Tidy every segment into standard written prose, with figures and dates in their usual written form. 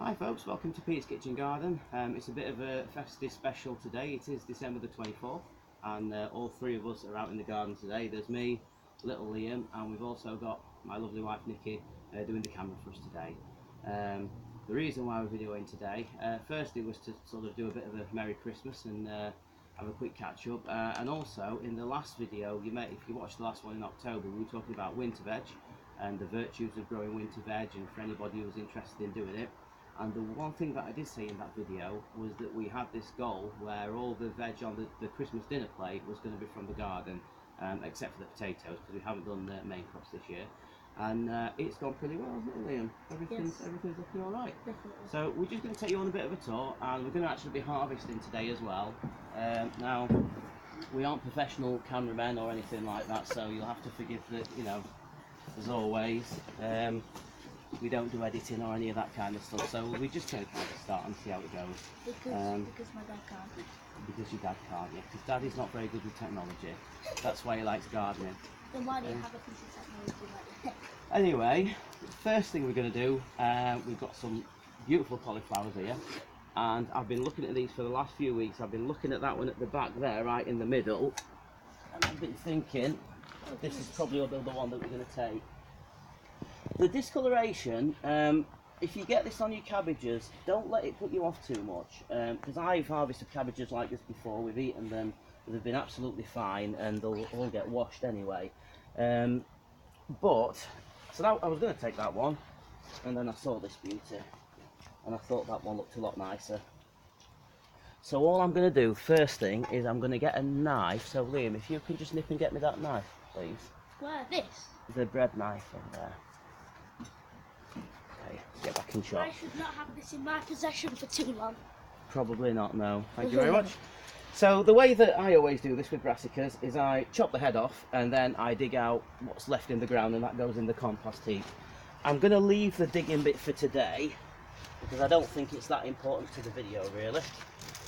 Hi folks, welcome to Pete's Kitchen Garden. It's a bit of a festive special today. It is December the 24th and all three of us are out in the garden today. There's me, little Liam, and we've also got my lovely wife Nikki doing the camera for us today. The reason why we're videoing today, firstly was to sort of do a bit of a Merry Christmas and have a quick catch up, and also in the last video, if you watched the last one in October, we were talking about winter veg and the virtues of growing winter veg, and for anybody who was interested in doing it. And the one thing that I did say in that video was that we had this goal where all the veg on the Christmas dinner plate was going to be from the garden, except for the potatoes, because we haven't done the main crops this year. And it's gone pretty well, hasn't it, Liam? Everything's looking all right. Definitely. So we're just going to take you on a bit of a tour, and we're going to actually be harvesting today as well. Now, we aren't professional cameramen or anything like that, so you'll have to forgive that, you know, as always. We don't do editing or any of that kind of stuff, so we're just going to kind of start and see how it goes. Because my dad can't. Because your dad can't, yeah, because Daddy's not very good with technology. That's why he likes gardening. Then why do you have a piece of technology like that? Anyway, first thing we're going to do, we've got some beautiful cauliflowers here, and I've been looking at these for the last few weeks. I've been looking at that one at the back there, right in the middle, and I've been thinking, this is probably the one that we're going to take. The discoloration, if you get this on your cabbages, don't let it put you off too much, because I've harvested cabbages like this before. We've eaten them, they've been absolutely fine, and they'll all get washed anyway. But, so that, I was going to take that one, and then I saw this beauty, and I thought that one looked a lot nicer. So all I'm going to do, first thing, is I'm going to get a knife. So Liam, if you can just nip and get me that knife, please. Where? This? The bread knife in there. Okay, get back in shot. I should not have this in my possession for too long. Probably not, no. Thank you very much. So the way that I always do this with brassicas is I chop the head off and then I dig out what's left in the ground, and that goes in the compost heap. I'm going to leave the digging bit for today because I don't think it's that important to the video really.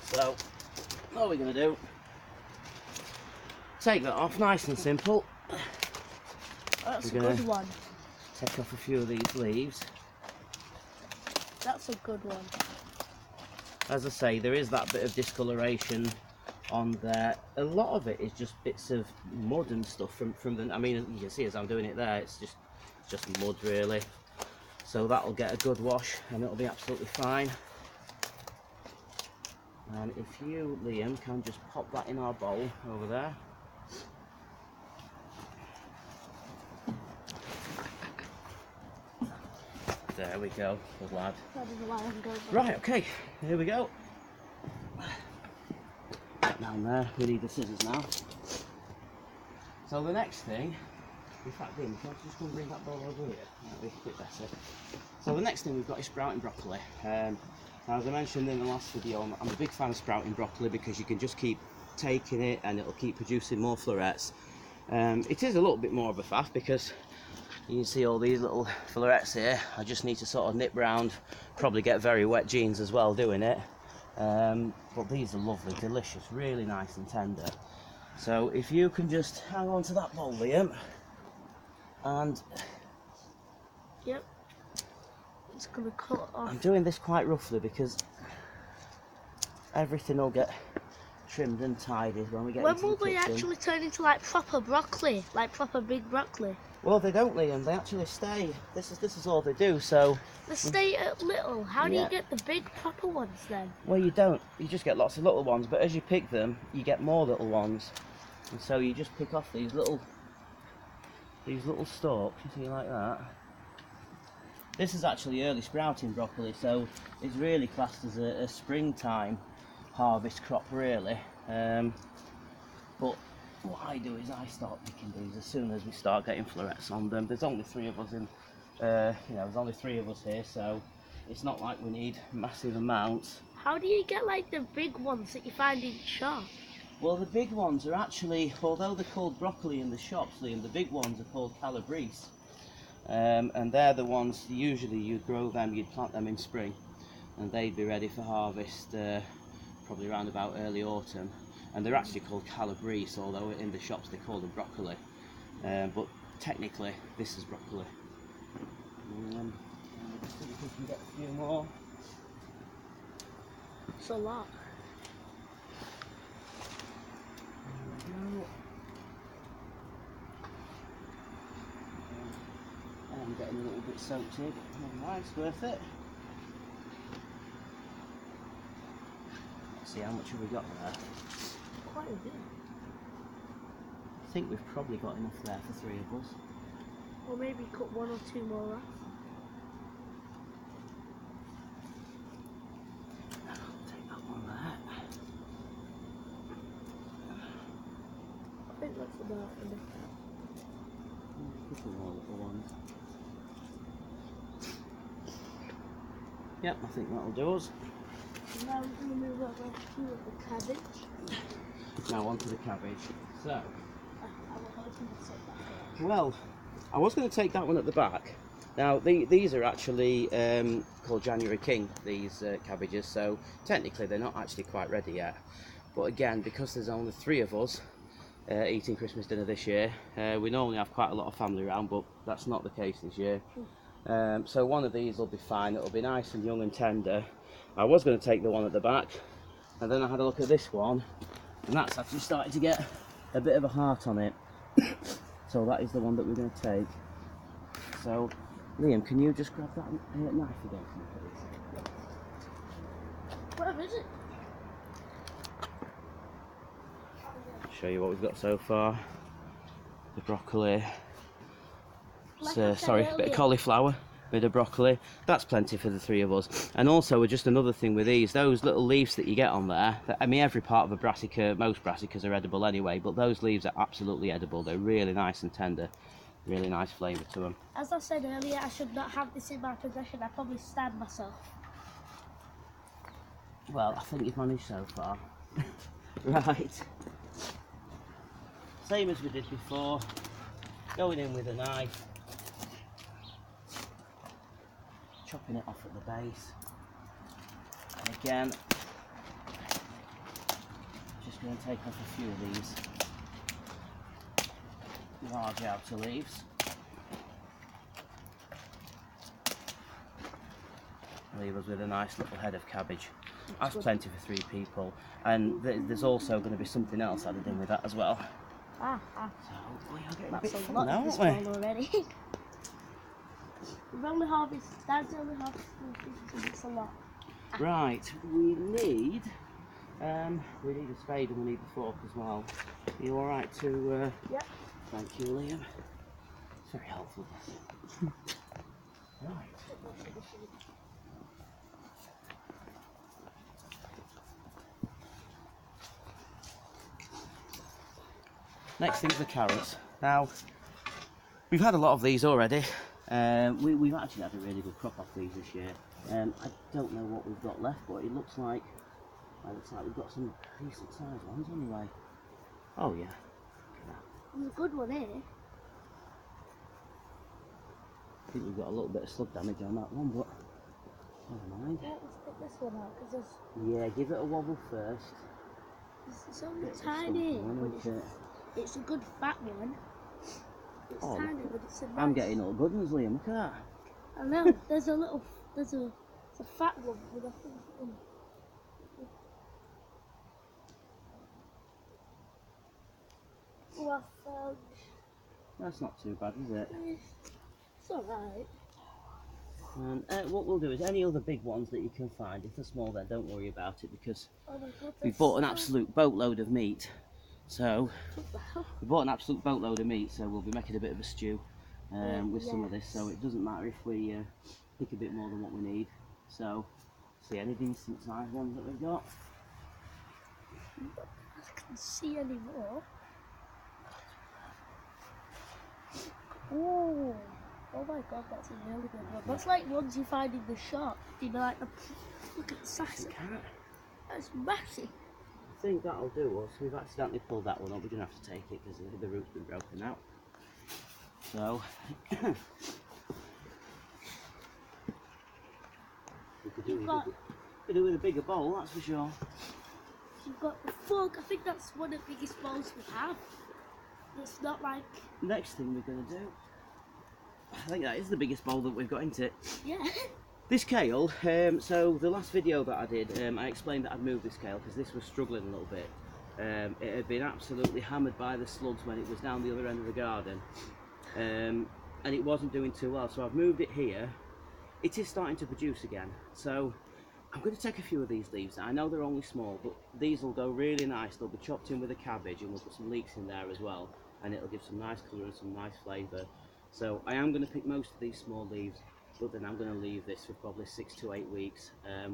So all we're going to do, take that off, nice and simple. That's a good one. Take off a few of these leaves. That's a good one. As I say, there is that bit of discoloration on there. A lot of it is just bits of mud and stuff from the, I mean, you can see as I'm doing it there, it's just mud really. So that'll get a good wash and it'll be absolutely fine. And if you, Liam, can just pop that in our bowl over there. There we go, good lad. Right, okay, here we go. Down there, we need the scissors now. So the next thing, in fact, Dean, can you just come and bring that bowl over here? That'll be a bit better. So the next thing we've got is sprouting broccoli. Now, as I mentioned in the last video, I'm a big fan of sprouting broccoli because you can just keep taking it and it'll keep producing more florets. It is a little bit more of a faff because you can see all these little florets here. I just need to sort of nip round, probably get very wet jeans as well doing it. But these are lovely, delicious, really nice and tender. So if you can just hang on to that bowl, Liam, and yep, it's gonna cut off. I'm doing this quite roughly because everything will get trimmed and tidied when we get into the kitchen. When will they actually turn into like proper broccoli, like proper big broccoli? Well, they don't, Liam. They actually stay. This is all they do. So they stay at little. How do you get the big proper ones then? Well, you don't. You just get lots of little ones. But as you pick them, you get more little ones. And so you just pick off these little stalks. You see, like that. This is actually early sprouting broccoli, so it's really classed as a springtime harvest crop, really. But what I do is I start picking these as soon as we start getting florets on them. There's only three of us in, there's only three of us here, so it's not like we need massive amounts. How do you get like the big ones that you find in shops? Well, the big ones are actually, although they're called broccoli in the shops, Liam, the big ones are called calabrese. And they're the ones, usually you'd grow them, you'd plant them in spring, and they'd be ready for harvest probably around about early autumn. And they're actually called calabrese, although in the shops they call them broccoli. But technically, this is broccoli. See if we can get a few more. It's a lot. I'm getting a little bit soaked here, but never mind, it's worth it. Let's see, how much have we got there? Quite a bit. I think we've probably got enough there for 3 of us. Or maybe cut 1 or 2 more off. I'll take that one there. I think that's about enough. A couple more little ones. Yep, I think that'll do us. Now we're going to move over to the cabbage. Now onto the cabbage. So, I was hoping to take that one. well, I was going to take that one at the back. Now, these are actually called January King, these cabbages, so technically they're not actually quite ready yet. But again, because there's only 3 of us eating Christmas dinner this year, we normally have quite a lot of family around, but that's not the case this year. So one of these will be fine, it'll be nice and young and tender. I was going to take the one at the back, and then I had a look at this one, and that's actually starting to get a bit of a heart on it. So that is the one that we're going to take. So, Liam, can you just grab that knife again for me, please? Where is it? Show you what we've got so far. The broccoli. Like So, I said sorry, a bit of earlier. cauliflower, bit of broccoli. That's plenty for the 3 of us. And also, just another thing with these, those little leaves that you get on there, I mean, every part of a brassica, most brassicas are edible anyway, but those leaves are absolutely edible. They're really nice and tender. Really nice flavour to them. As I said earlier, I should not have this in my possession. I probably stab myself. Well, I think you've managed so far. Right. Same as we did before. Going in with a knife. Chopping it off at the base. And again, just going to take off a few of these large outer leaves. Leave us with a nice little head of cabbage. That's plenty for 3 people. And there's also going to be something else added in with that as well. Ah. So we are getting a That's bit a full lot now, of this aren't we? bowl already. We've only harvested, Dad's only harvested, so it's a lot. Right, we need a spade and we need the fork as well. Are you alright to... Yep. Thank you, Liam. It's very helpful. Right. Next thing's the carrots. Now, we've had a lot of these already. We've actually had a really good crop off these this year. I don't know what we've got left, but it looks like we've got some decent sized ones anyway. Oh yeah. There's a good one here. I think we've got a little bit of slug damage on that one, but never mind. Yeah, let's get this one out because Yeah, give it a wobble first. it's only Bit of tiny. something, But isn't it? it's a good fat one. It's Oh, tiny, but it's a nice. I'm getting all good ones, Liam. Look at that. I know. There's a fat one with a thing. Oh, I found. That's not too bad, is it? It's alright. And what we'll do is any other big ones that you can find, if they're small then don't worry about it, because Oh my god. we that's bought an so- absolute boatload of meat. So What the hell? we bought an absolute boatload of meat, so we'll be making a bit of a stew with some of this. So it doesn't matter if we pick a bit more than what we need. So see any decent sized ones that we've got. I can't see any more. Oh, oh my god, that's a really good one. That's like ones you find in the shop. You know, like look at the size of Carrot. that's massive. I think that'll do us. We've accidentally pulled that one up. We're going to have to take it because the root's been broken out. So we could do with a bigger bowl, that's for sure. You've got the fork. I think that's one of the biggest bowls we have. It's not like, Next thing we're going to do, I think that is the biggest bowl that we've got, isn't it? yeah. This kale, so the last video that I did, I explained that I'd moved this kale because this was struggling a little bit. It had been absolutely hammered by the slugs when it was down the other end of the garden, and it wasn't doing too well, so I've moved it here. It is starting to produce again, so I'm going to take a few of these leaves. I know they're only small, but these will go really nice. They'll be chopped in with a cabbage, and we'll put some leeks in there as well, and it'll give some nice colour and some nice flavour. So I am going to pick most of these small leaves, but then I'm going to leave this for probably 6 to 8 weeks.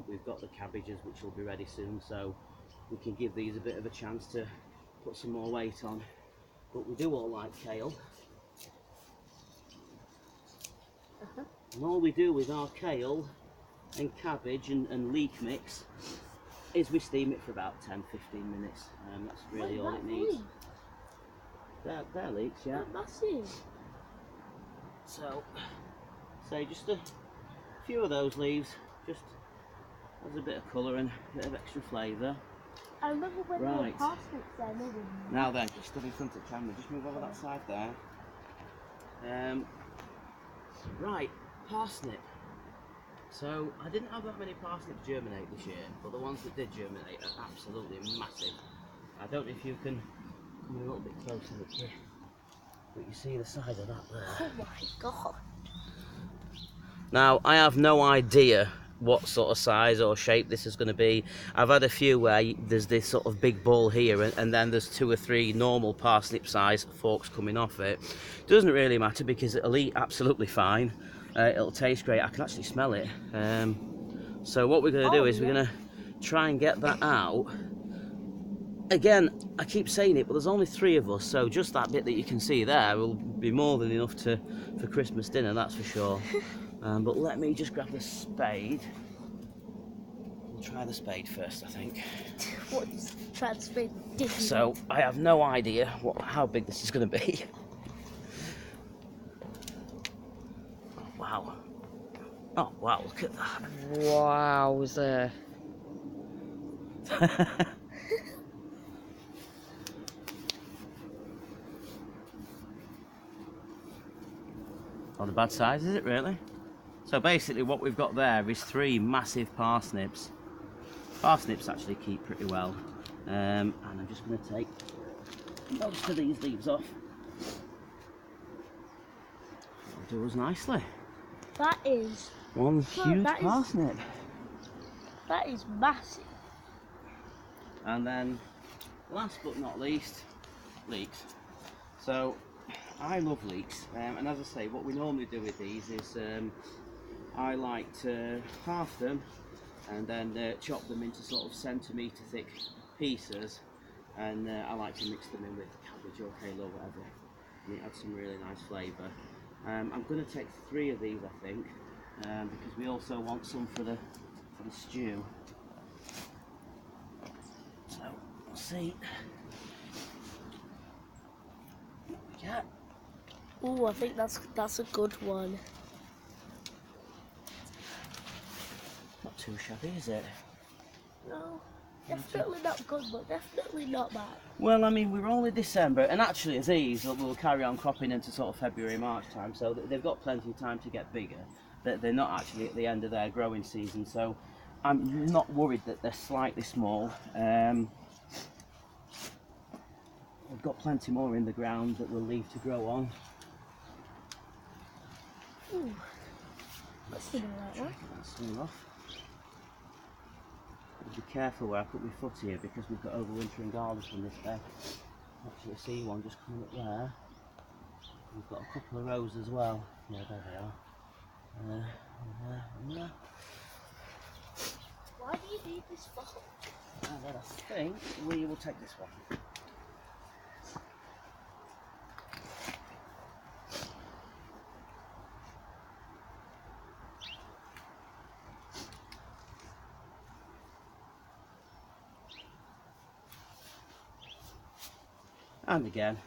We've got the cabbages which will be ready soon, so we can give these a bit of a chance to put some more weight on. But we do all like kale. And all we do with our kale and cabbage and leek mix is we steam it for about 10-15 minutes. That's really all it needs. They're leeks, yeah. They're massive. So just a few of those leaves, just adds a bit of colour and a bit of extra flavour. I remember when there were parsnips there, maybe. Now then, just stood in front of the camera, just move over that side there. Right, parsnip. So I didn't have that many parsnips germinate this year, but the ones that did germinate are absolutely massive. I don't know if you can come a little bit closer up here, but you see the size of that there. Oh my god. Now, I have no idea what sort of size or shape this is going to be. I've had a few where there's this sort of big ball here, and then there's 2 or 3 normal parsnip size forks coming off it. Doesn't really matter because it'll eat absolutely fine. It'll taste great. I can actually smell it. So what we're going to do is we're going to try and get that out. Again, I keep saying it, but there's only 3 of us, so just that bit that you can see there will be more than enough for Christmas dinner, that's for sure. But let me just grab the spade. We'll try the spade first, I think. What is try the spade? So I have no idea how big this is going to be. Oh, wow. Oh wow, look at that. Wowza. Not a bad size, is it really? So basically what we've got there is 3 massive parsnips. Parsnips actually keep pretty well. And I'm just going to take most of these leaves off. That'll do us nicely. That is... One huge parsnip. That is massive. And then, last but not least, leeks. So, I love leeks, and as I say, what we normally do with these is I like to half them and then chop them into sort of centimetre thick pieces, and I like to mix them in with cabbage or kale or whatever, and it adds some really nice flavour. I'm going to take 3 of these, I think, because we also want some for the stew. So, we'll see. What we get. Oh, I think that's a good one. Not too shabby, is it? No, definitely not good, but definitely not bad. Well, I mean, we're only December, and actually these will carry on cropping into sort of February, March time, so they've got plenty of time to get bigger. They're not actually at the end of their growing season, so I'm not worried that they're slightly small. We've got plenty more in the ground that we'll leave to grow on. Ooh, that's the right one. That swing off. Be careful where I put my foot here because we've got overwintering garlic in this bed. Actually, I see one just coming up there. We've got a couple of rows as well. Yeah, there they are. There. Why do you need this bottle? And then I think we will take this one. And again,